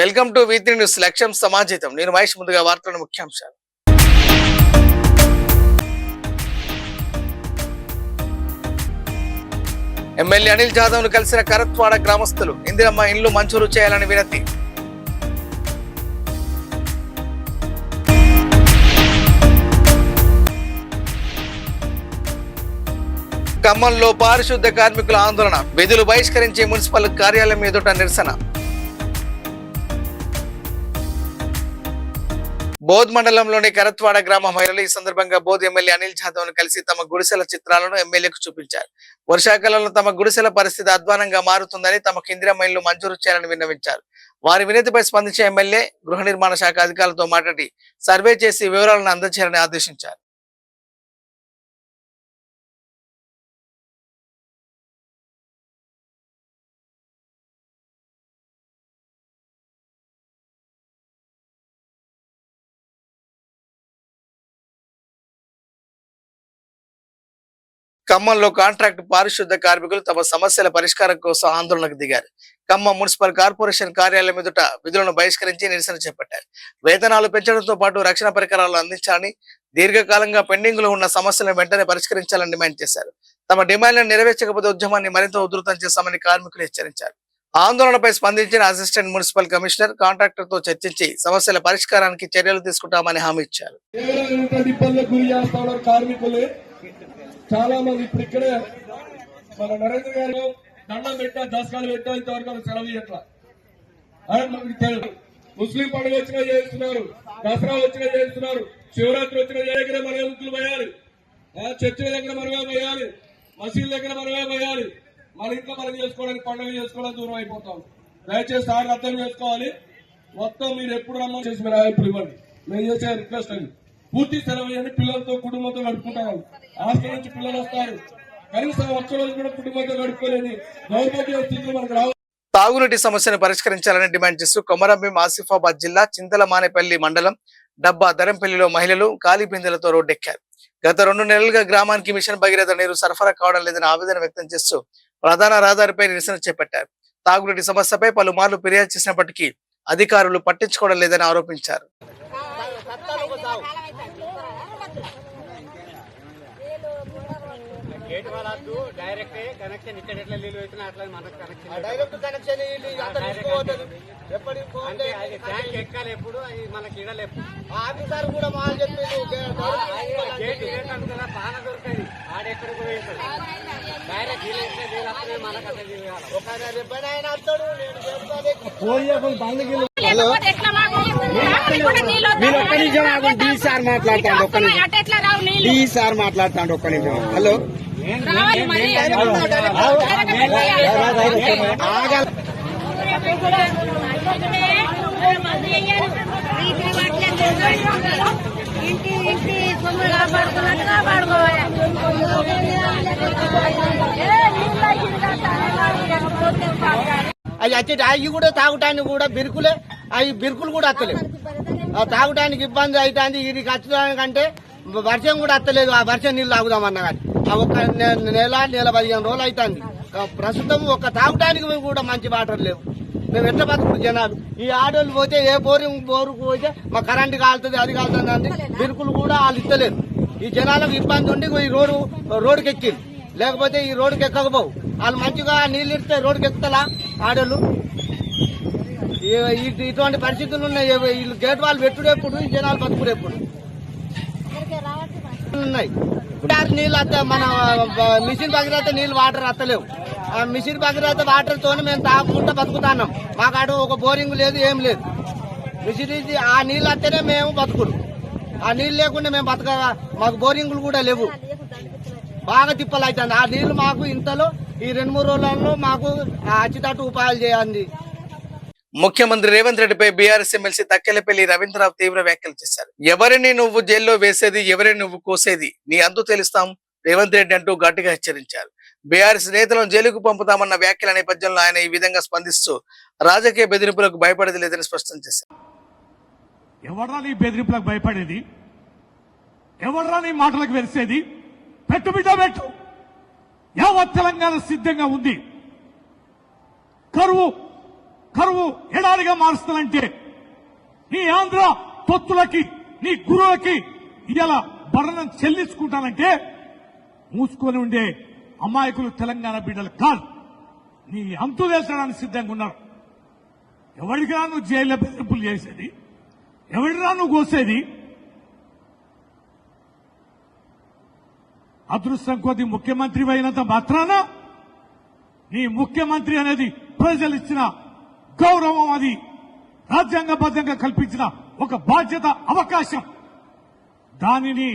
Welcome to V3 news. లక్ష్యం సమాజితం. నేను మహేష్. ముందుగా వార్తల ముఖ్యాంశాలు. ఎమ్మెల్యే అనిల్ జాదవ్ ను కలిసిన కరత్వాడ గ్రామస్తులు. ఇందిరమ్మ ఇండ్లు మంజూరు చేయాలని వినతి. ఖమ్మంలో పారిశుద్ధ్య కార్మికుల ఆందోళన. విధులు బహిష్కరించి మున్సిపల్ కార్యాలయం ఎదుట నిరసన. బోధ్ మండలంలోని కరత్వాడ గ్రామ మహిళలు ఈ సందర్భంగా బోధ్ ఎమ్మెల్యే అనిల్ జాదవ్ ను కలిసి తమ గుడిసెల చిత్రాలను ఎమ్మెల్యేకు చూపించారు. వర్షాకాలంలో తమ గుడిసెల పరిస్థితి అధ్వానంగా మారుతుందని తమకు ఇందిరమ్మ ఇళ్లు మంజూరు చేయాలని విన్నవించారు. వారి వినతిపై స్పందించే ఎమ్మెల్యే గృహ నిర్మాణ శాఖ అధికారులతో మాట్లాడి సర్వే చేసి వివరాలను అందజేయాలని ఆదేశించారు. ఖమ్మంలో కాంట్రాక్ట్ పారిశుద్ధ్య కార్మికులు తమ సమస్యల పరిష్కారం కోసం ఆందోళనకు దిగారు. ఖమ్మం మున్సిపల్ కార్పొరేషన్ కార్యాలయం ఎదుట విధులను బహిష్కరించి నిరసన చేపట్టారు. వేతనాలు పెంచడంతో పాటు రక్షణ పరికరాలు అందించాలని, దీర్ఘకాలంగా పెండింగ్ లో ఉన్న సమస్యలను వెంటనే పరిష్కరించాలని డిమాండ్ చేశారు. తమ డిమాండ్లను నెరవేర్చకపోతే ఉద్యమాన్ని మరింత ఉధృతం చేస్తామని కార్మికులు హెచ్చరించారు. ఆందోళనపై స్పందించిన అసిస్టెంట్ మున్సిపల్ కమిషనర్ కాంట్రాక్టర్ తో చర్చించి సమస్యల పరిష్కారానికి చర్యలు తీసుకుంటామని హామీ ఇచ్చారు. చాలా మంది ఇప్పుడు ఇక్కడే మన నరేంద్ర గారు దండం పెట్టా, దసకాలు పెట్టా, ఇంతవరకు సెలవు ఇట్లా ముస్లిం పండుగ వచ్చినా చేస్తున్నారు, దసరా వచ్చినా చేస్తున్నారు, శివరాత్రి వచ్చినా దగ్గర మనమే ముక్కులు పోయాలి, చర్చిల దగ్గర మనమే పోయాలి, మసీదుల దగ్గర మనమే పోయాలి. మన ఇంట్లో మనం చేసుకోవడానికి పండుగ చేసుకోవడానికి దూరం అయిపోతాం. దయచేసి సార్ అర్థం చేసుకోవాలి. మొత్తం మీరు ఎప్పుడు రమ్మని చేసి మీరు ఇప్పుడు ఇవ్వండి. మేము చేసే రిక్వెస్ట్ అని పూర్తి సెలవు ఇవ్వండి. పిల్లలతో కుటుంబంతో గడుపుకుంటారు. హాస్టల్ నుంచి పిల్లలు వస్తారు, కనీసం ఒక్క రోజు కూడా కుటుంబంతో గడుపుకోలేని దౌర్భాగ్య స్థితిలో మనకు రావు. తాగునీటి సమస్యను పరిష్కరించాలని డిమాండ్ చేస్తూ కొమరంభీం ఆసిఫాబాద్ జిల్లా చింతలమానేపల్లి మండలం డబ్బా ధరంపల్లిలో మహిళలు ఖాళీ బిందెలతో రోడ్డెక్కారు. గత 2 నెలలుగా గ్రామానికి మిషన్ భగీరథ నీరు సరఫరా కావడం లేదని ఆవేదన వ్యక్తం చేస్తూ ప్రధాన రహదారిపై నిరసన చేపట్టారు. తాగునీటి సమస్యపై పలుమార్లు ఫిర్యాదు చేసినప్పటికీ అధికారులు పట్టించుకోవడం లేదని ఆరోపించారు. డైరెక్ట్ కనెక్షన్ ఇక్కడ ఎట్లా నీళ్ళు వచ్చినా అట్లా మనకు కనెక్షన్ ట్యాంక్ ఎక్కాలి ఎప్పుడు అది మనకి ఇడలేదు. ఆఫీసర్ కూడా మాకు చెప్పింది పాన దొరకది ఆడెక్కడికి పోయేది. డైరెక్ట్ నీళ్ళు ఇస్తే నీళ్ళు వస్తే మనకు అట్లా తిరగాలి. ఒక రిబ్బన్ అయినా వస్తాడు. మీరు ఒక్క నిమిషం ఆగండి. డి సార్ మాట్లాడతాడు. ఒక్క నిమిషం డి సార్ మాట్లాడతాడు. ఒక్క నిమిషం. హలో అవి వచ్చేటి అవి కూడా తాగటానికి కూడా బిరుకులే. అవి బిరుకులు కూడా వస్తలేవు. తాగటానికి ఇబ్బంది అవుతుంది. ఇది ఖచ్చితంగా వర్షం కూడా వస్తలేదు. ఆ వర్షం నీళ్ళు తాగుదామన్నా కానీ ఒక నెల 15 రోజులు అవుతుంది. ప్రస్తుతం ఒక తాగటానికి కూడా మంచి వాటర్ లేవు. మేము ఎట్లా బతుకు జనాలు. ఈ ఆడోళ్ళు పోతే ఏ బోరుకు పోతే మా కరెంటు కాలుతుంది, అది కాలుతుంది అండి. బిరుకులు కూడా వాళ్ళు ఇస్తలేదు. ఈ జనాలకు ఇబ్బంది ఉండి ఈ రోడ్డుకి ఎక్కింది. లేకపోతే ఈ రోడ్డుకి ఎక్కకపోవు. వాళ్ళు మంచిగా నీళ్ళు ఇస్తే రోడ్డుకి ఎక్కుతలా ఆడోళ్ళు. ఇటువంటి పరిస్థితులు ఉన్నాయి. వీళ్ళు గేట్ వాళ్ళు పెట్టుడెప్పుడు, ఈ జనాలు బతుకుడెప్పుడు ఉన్నాయి. నీళ్ళు వస్తే మన మిషన్ భగీరథ నీళ్ళు వాటర్ వస్తలేవు. ఆ మిషన్ భగీరథ వాటర్ తోనే మేము తాగుకుంటూ బతుకుతున్నాం. మాకు ఒక బోరింగ్ లేదు, ఏం లేదు. మిషన్ ఆ నీళ్ళు వస్తేనే మేము బతుకుడు. ఆ నీళ్ళు లేకుండా మేము బతకగా మాకు బోరింగులు కూడా లేవు. బాగా తిప్పలు అవుతుంది. ఆ నీళ్లు మాకు ఇంతలో ఈ 2-3 రోజులలో మాకు అచ్చితట్టు ఉపాయాలు చేయాలి. ముఖ్యమంత్రి రేవంత్ రెడ్డిపై బీఆర్ఎస్ ఎమ్మెల్సీ తక్కెలపల్లి రవీంద్రరావు తీవ్ర వ్యాఖ్యలు చేశారు. ఎవరిని నువ్వు జైల్లో వేసేది, ఎవరిని నువ్వు కోసేది, నీ అంతు తెలుస్తాం రేవంత్ రెడ్డి అంటూ గట్టిగా హెచ్చరించారు. బీఆర్ఎస్ నేతలను జైలుకు పంపుతామన్న వ్యాఖ్యల నేపథ్యంలో ఆయన ఈ విధంగా స్పందిస్తూ రాజకీయ బెదిరింపులకు భయపడేది లేదని స్పష్టం చేశారు. ఎవడ్రా నీ బెదిరింపులకు భయపడేది? ఎవడ్రా నీ మాటలకు వెలిసేది? పెట్టు బిడ్డ పెట్టు. యావత్ తెలంగాణ సిద్ధంగా ఉంది. కరువు కరువు ఎడారిగా మారుస్తానంటే నీ ఆంధ్ర తొత్తులకి నీ గురువులకి ఇలా భరణం చెల్లించుకుంటానంటే మూసుకొని ఉండే అమాయకులు తెలంగాణ బిడ్డలు కాదు, నీ అంతు వేసడానికి సిద్ధంగా ఉన్నారు. ఎవరికిరా నువ్వు జైల్లో బెదిరింపులు చేసేది? ఎవరిరా నువ్వు కోసేది? అదృష్టం కొద్ది ముఖ్యమంత్రి అయినంత మాత్రాన నీ ముఖ్యమంత్రి అనేది ప్రజలు ఇచ్చిన గౌరవం, అది రాజ్యాంగబద్ధంగా కల్పించిన ఒక బాధ్యత, అవకాశం. దానిని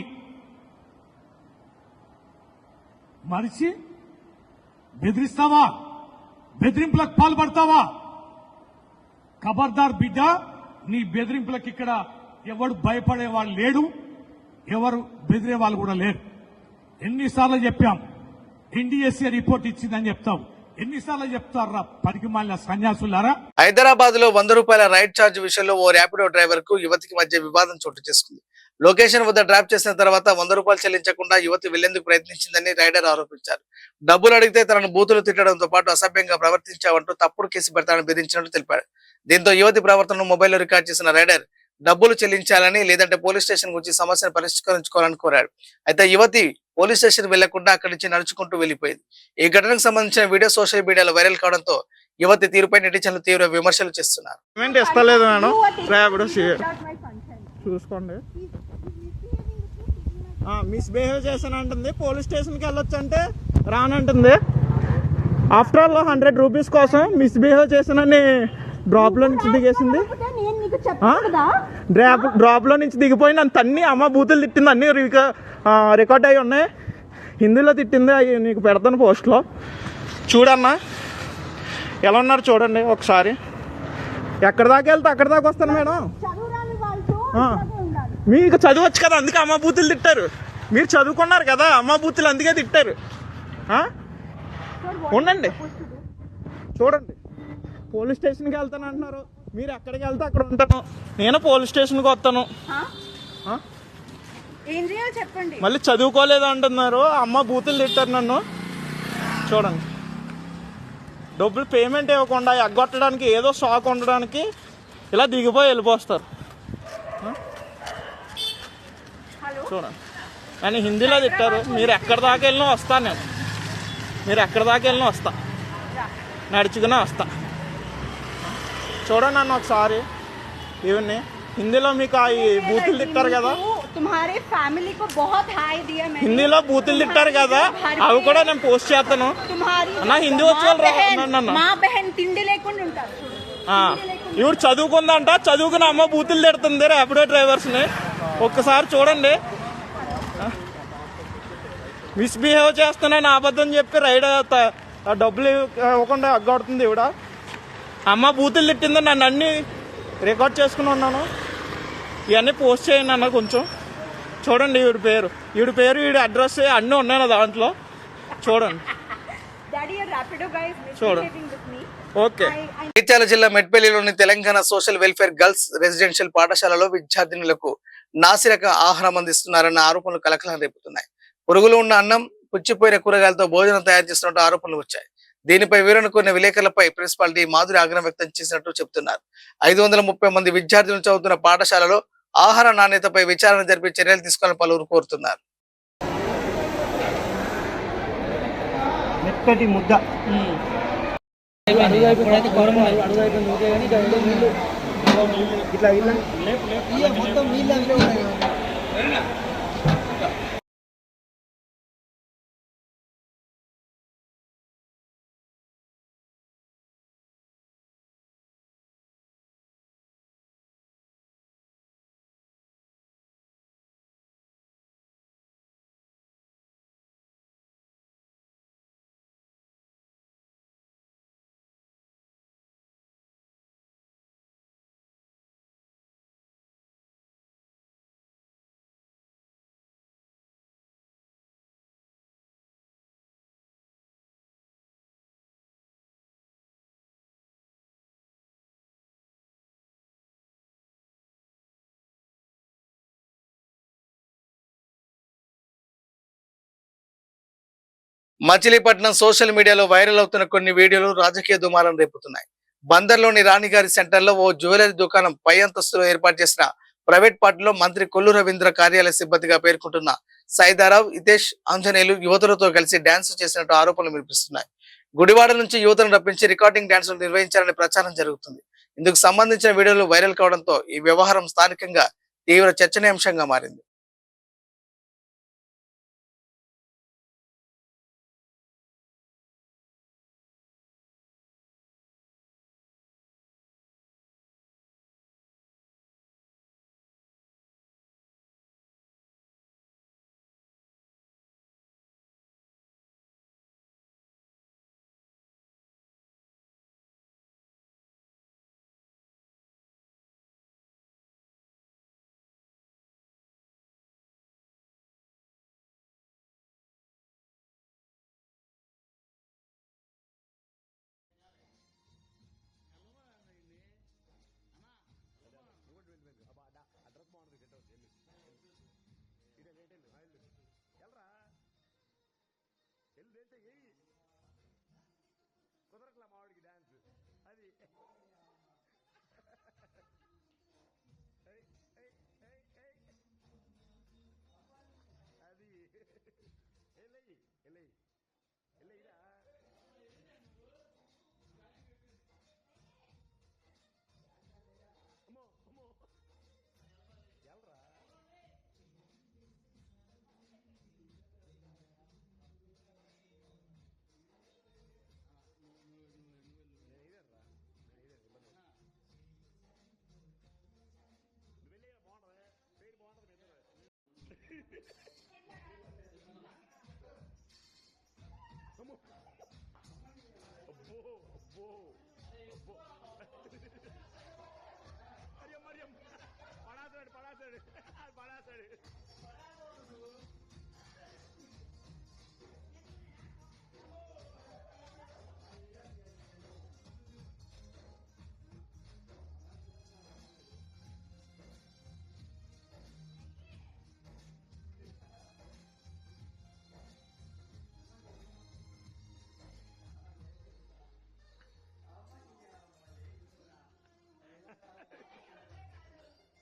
మరిచి బెదిరిస్తావా? బెదిరింపులకు పాల్పడతావా? ఖబర్దార్ బిడ్డ, నీ బెదిరింపులకు ఇక్కడ ఎవరు భయపడేవాళ్ళు లేడు, ఎవరు బెదిరే వాళ్ళు కూడా లేరు. ఎన్నిసార్లు చెప్పాం ఎన్డీఎస్ఏ రిపోర్ట్ ఇచ్చిందని చెప్తావు, ఎన్నిసార్లు చెప్తారా పనికి మాలిన సన్యాసులారా? హైదరాబాద్ లో 100 రూపాయల రైడ్ ఛార్జ్ విషయంలో ఓ ర్యాపిడో డ్రైవర్ కు యువతికి మధ్య వివాదం చోటు చేసుకుంది. లొకేషన్ వద్ద డ్రాప్ చేసిన తర్వాత 100 రూపాయలు చెల్లించకుండా యువతి వెళ్లేందుకు ప్రయత్నించిందని రైడర్ ఆరోపించారు. డబ్బులు అడిగితే తనను బూతులు తిట్టడంతో పాటు అసభ్యంగా ప్రవర్తించావంటూ తప్పుడు కేసు పెడతానని బెదిరించినట్టు తెలిపాడు. దీంతో యువతి ప్రవర్తనను మొబైల్లో రికార్డ్ చేసిన రైడర్ డబ్బులు చెల్లించాలని, లేదంటే పోలీస్ స్టేషన్ గురించి సమస్యను పరిష్కరించుకోవాలని కోరాడు. అయితే యువతి పోలీస్ స్టేషన్ వెళ్లకుండా అక్కడి నుంచి నడుచుకుంటూ వెళ్లిపోయింది. ఈ ఘటనకు సంబంధించిన వీడియో సోషల్ మీడియాలో వైరల్ కావడంతో యువతి తీరుపై నెటిజన్లు తీవ్ర విమర్శలు చేస్తున్నారు. ఇస్తలేదు మేడం, రేపటి చూసుకోండి. మిస్బిహేవ్ చేశానంటుంది, పోలీస్ స్టేషన్కి వెళ్ళొచ్చు అంటే రానంటుంది. ఆఫ్టర్ ఆల్ 100 రూపీస్ కోసం మిస్బిహేవ్ చేశానని డ్రాప్లో నుంచి దిగేసింది. డ్రాప్లో నుంచి దిగిపోయి నన్ను తన్ని అమ్మ బూతులు తిట్టింది, అన్నీ రికార్డ్ అయ్యి ఉన్నాయి. హిందీలో తిట్టింది, అవి నీకు పెడతాను పోస్ట్లో చూడన్నా. ఎలా ఉన్నారు చూడండి ఒకసారి. ఎక్కడి దాకా వెళ్తే అక్కడి దాకా వస్తాను మేడం. మీకు చదవచ్చు కదా, అందుకే అమ్మ బూతులు తిట్టారు. మీరు చదువుకున్నారు కదా, అమ్మ బూతులు అందుకే తిట్టారు. ఉండండి చూడండి, పోలీస్ స్టేషన్కి వెళ్తాను అంటున్నారు, మీరు ఎక్కడికి వెళ్తే అక్కడ ఉంటాను. నేను పోలీస్ స్టేషన్కి వస్తాను. మళ్ళీ చదువుకోలేదు అంటున్నారు, అమ్మ బూతులు తిట్టారు నన్ను. చూడండి, డబ్బులు పేమెంట్ ఇవ్వకుండా ఎగ్గొట్టడానికి, ఏదో షాక్ ఉండడానికి ఇలా దిగిపోయి వెళ్ళిపోస్తారు. చూడండి, అని హిందీలో తిట్టారు. మీరు ఎక్కడి దాకా వెళ్ళినా వస్తాను నేను, మీరు ఎక్కడి దాకా వెళ్ళినా వస్తా, నడుచుకునే వస్తా. చూడండి నన్ను ఒకసారి. ఇవన్నీ హిందీలో మీకు ఈ బూతులు తిట్టారు కదా, హిందీలో బూతులు తిట్టారు కదా, అవి కూడా నేను పోస్ట్ చేస్తాను. నా హిందీ వచ్చి ఇవి చదువుకుందంట, చదువుకుని అమ్మ బూతులు తిడుతుంది ర్యాపిడో డ్రైవర్స్ని. ఒక్కసారి చూడండి, మిస్బిహేవ్ చేస్తున్నాను అబద్ధం చెప్పి రైడ్ డబ్బులు ఇవ్వకుండా అగ్గొడుతుంది ఇవిడ. అమ్మ బూతులు తిట్టింది, నన్ను అన్ని రికార్డ్ చేసుకుని ఉన్నాను. ఇవన్నీ పోస్ట్ చేయండి అన్న కొంచెం. చూడండి, ఈవిడ పేరు ఈవిడ అడ్రస్ అన్నీ ఉన్నాయి నా దాంట్లో. చూడండి చూడండి. ఓకే. జగిత్యాల జిల్లా మెట్పల్లిలోని Telangana social welfare girls residential పాఠశాలలో విద్యార్థినులకు నాసిరక ఆహారం అందిస్తున్నారన్న ఆరోపణలు కలకలం రేపుతున్నాయి. పురుగులు ఉన్న అన్నం, పుచ్చిపోయిన కూరగాయలతో భోజనం తయారు చేస్తున్నట్టు ఆరోపణలు వచ్చాయి. దీనిపై వివరణ కోరిన విలేకరులపై ప్రిన్సిపాల్ డి మాధురి ఆగ్రహం వ్యక్తం చేసినట్టు చెబుతున్నారు. 530 మంది విద్యార్థులు చదువుతున్న పాఠశాలలో ఆహార నాణ్యతపై విచారణ జరిపి చర్యలు తీసుకోవాలని పలువురు కోరుతున్నారు. మచిలీపట్నం సోషల్ మీడియాలో వైరల్ అవుతున్న కొన్ని వీడియోలు రాజకీయ దుమారం రేపుతున్నాయి. బందర్లోని రాణిగారి సెంటర్లో ఓ జ్యువెలరీ దుకాణం పై అంతస్తులో ఏర్పాటు చేసిన ప్రైవేట్ పార్టీలో మంత్రి కొల్లు రవీంద్ర కార్యాలయ సిబ్బందిగా పేర్కొంటున్న సైదారావు, హితేష్, ఆంజనేయులు యువతులతో కలిసి డాన్స్ చేసినట్టు ఆరోపణలు వినిపిస్తున్నాయి. గుడివాడ నుంచి యువతను రప్పించి రికార్డింగ్ డాన్సులు నిర్వహించారనే ప్రచారం జరుగుతుంది. ఇందుకు సంబంధించిన వీడియోలు వైరల్ కావడంతో ఈ వ్యవహారం స్థానికంగా తీవ్ర చర్చనీయాంశంగా మారింది.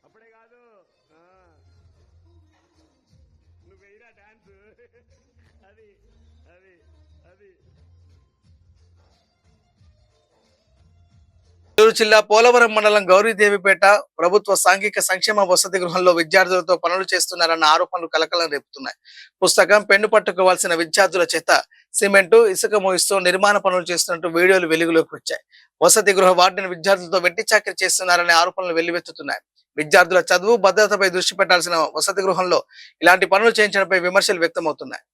అప్పుడే కాదు నువ్వు వెయ్యిరా డాన్స్ అది అది అది చిత్తూరు జిల్లా పోలవరం మండలం గౌరీదేవిపేట ప్రభుత్వ సాంఘిక సంక్షేమ వసతి గృహంలో విద్యార్థులతో పనులు చేస్తున్నారన్న ఆరోపణలు కలకలం రేపుతున్నాయి. పుస్తకం, పెన్ను పట్టుకోవాల్సిన విద్యార్థుల చేత సిమెంటు, ఇసుక మోయిస్తూ నిర్మాణ పనులు చేస్తున్నట్టు వీడియోలు వెలుగులోకి వచ్చాయి. వసతి గృహ వార్డుని విద్యార్థులతో వెట్టి చాకరీ చేస్తున్నారనే ఆరోపణలు వెల్లువెత్తుతున్నాయి. విద్యార్థుల చదువు భద్రతపై దృష్టి పెట్టాల్సిన వసతి గృహంలో ఇలాంటి పనులు చేయించడంపై విమర్శలు వ్యక్తమవుతున్నాయి.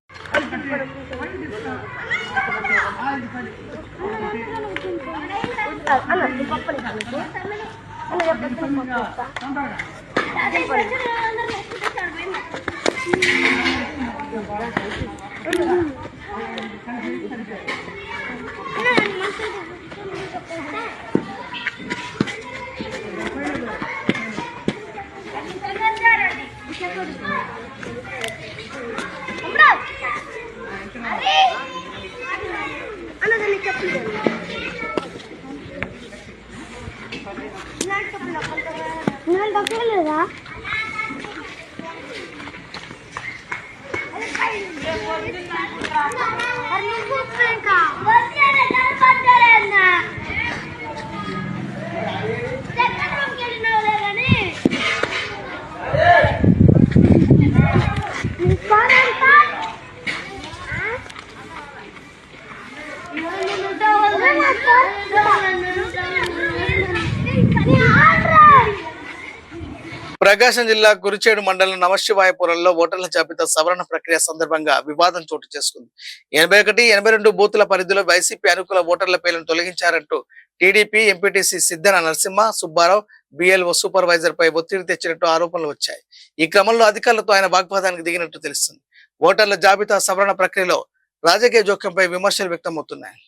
ప్రకాశం జిల్లా కురిచేడు మండలం నమశివాయపురంలో ఓటర్ల జాబితా సవరణ ప్రక్రియ సందర్భంగా వివాదం చోటు చేసుకుంది. 81, 82 బూతుల పరిధిలో వైసీపీ అనుకూల ఓటర్ల పేర్లను తొలగించారంటూ TDP MPTC Siddana Narasimha, Subbarao, BLO supervisor పై ఒత్తిడి తెచ్చినట్టు ఆరోపణలు వచ్చాయి. ఈ క్రమంలో అధికారులతో ఆయన వాగ్వాదానికి దిగినట్టు తెలుస్తుంది. ఓటర్ల జాబితా సవరణ ప్రక్రియలో రాజకీయ జోక్యంపై విమర్శలు వ్యక్తమవుతున్నాయి.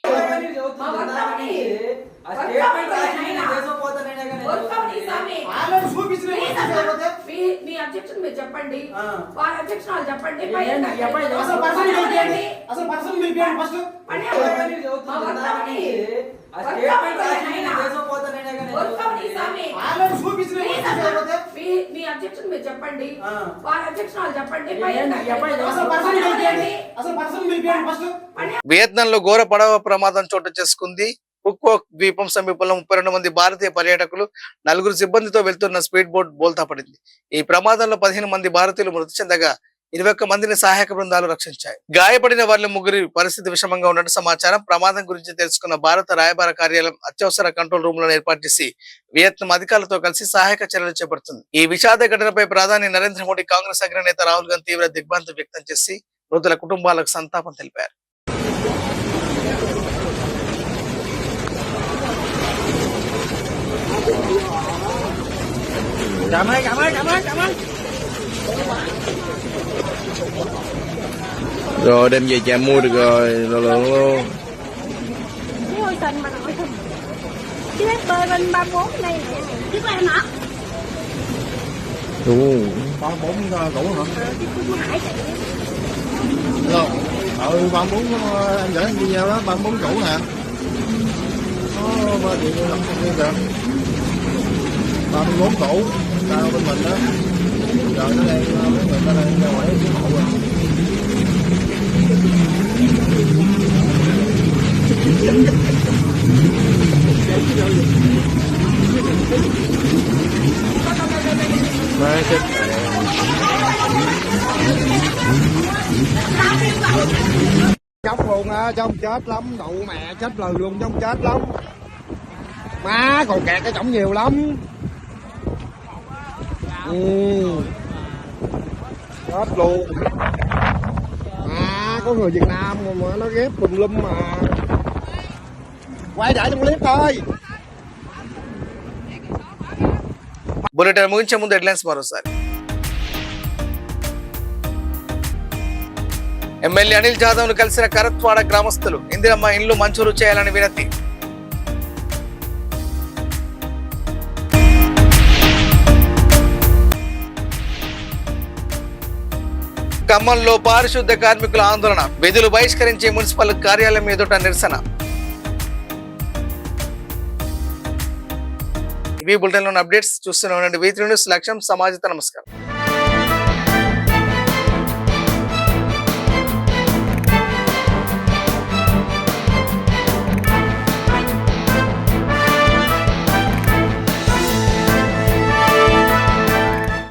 మీ అబ్జెక్షన్ మీరు చెప్పండి, వారి అబ్జెక్షన్ వాళ్ళు చెప్పండి. మీ అబ్జెక్షన్ మీరు చెప్పండి, వాళ్ళ అబ్జెక్షన్ వాళ్ళు చెప్పండి. వియత్నాంలో ఘోర పడవ ప్రమాదం చోటు చేసుకుంది. పుక్వాక్ ద్వీపం సమీపంలో 32 మంది భారతీయ పర్యాటకులు 4 సిబ్బందితో వెళ్తున్న స్పీడ్ బోట్ బోల్తా పడింది. ఈ ప్రమాదంలో 15 మంది భారతీయులు మృతి చెందగా 21 మందిని సహాయక బృందాలు రక్షించాయి. గాయపడిన వారిలో 3 పరిస్థితి విషమంగా ఉన్నట్టు సమాచారం. ప్రమాదం గురించి తెలుసుకున్న భారత రాయబార కార్యాలయం అత్యవసర కంట్రోల్ రూమ్ లను ఏర్పాటు చేసి వియత్నాం అధికారులతో కలిసి సహాయక చర్యలు చేపడుతుంది. ఈ విషాద ఘటనపై ప్రధాని నరేంద్ర మోడీ, కాంగ్రెస్ అగ్రనేత రాహుల్ గాంధీ తీవ్ర దిగ్భ్రాంతి వ్యక్తం చేసి మృతుల కుటుంబాలకు సంతాపం తెలిపారు. Rồi đem về chợ mua được rồi, lượng luôn. Cái hồi tình mà nội tình. Chứ bơi bên 34 đây nè. Chứ có em hả? Đúng 34 cũ hả? Chứ cũng hải chạy. Không? 34 anh gửi anh video đó, 34 cũ nè. Nó 3 triệu đồng không kìa. 34 cũ, tao bên mình đó. Rồi nó đây, mấy người ta đang ra ngoài cái hộ rồi. Mấy cái chóc luôn á, trong chết lắm, đụ mẹ chết lời luôn, trong chết lắm. Má còn kẹt cái chổng nhiều lắm. Chết luôn. Có người Việt Nam mà nó ghép tùm lum mà. Quay lại trong clip thôi. Bulletin ముగించే ముందు headlines మరోసారి. MLA Anil Jadhav ను కలిసిన కరత్వాడ గ్రామస్తులు. ఇందిరమ్మ ఇండ్లు మంజూరు చేయాలని వినతి. ఖమ్మంలో పారిశుద్ధ కార్మికుల ఆందోళన. విధులు బహిష్కరించి మున్సిపల్ కార్యాలయం ఎదుట నిరసన. ఇవి బులెటిన్ లోని అప్డేట్స్. చూస్తూనే ఉండండి V3 న్యూస్. లక్ష్యం సమాజత. నమస్కారం.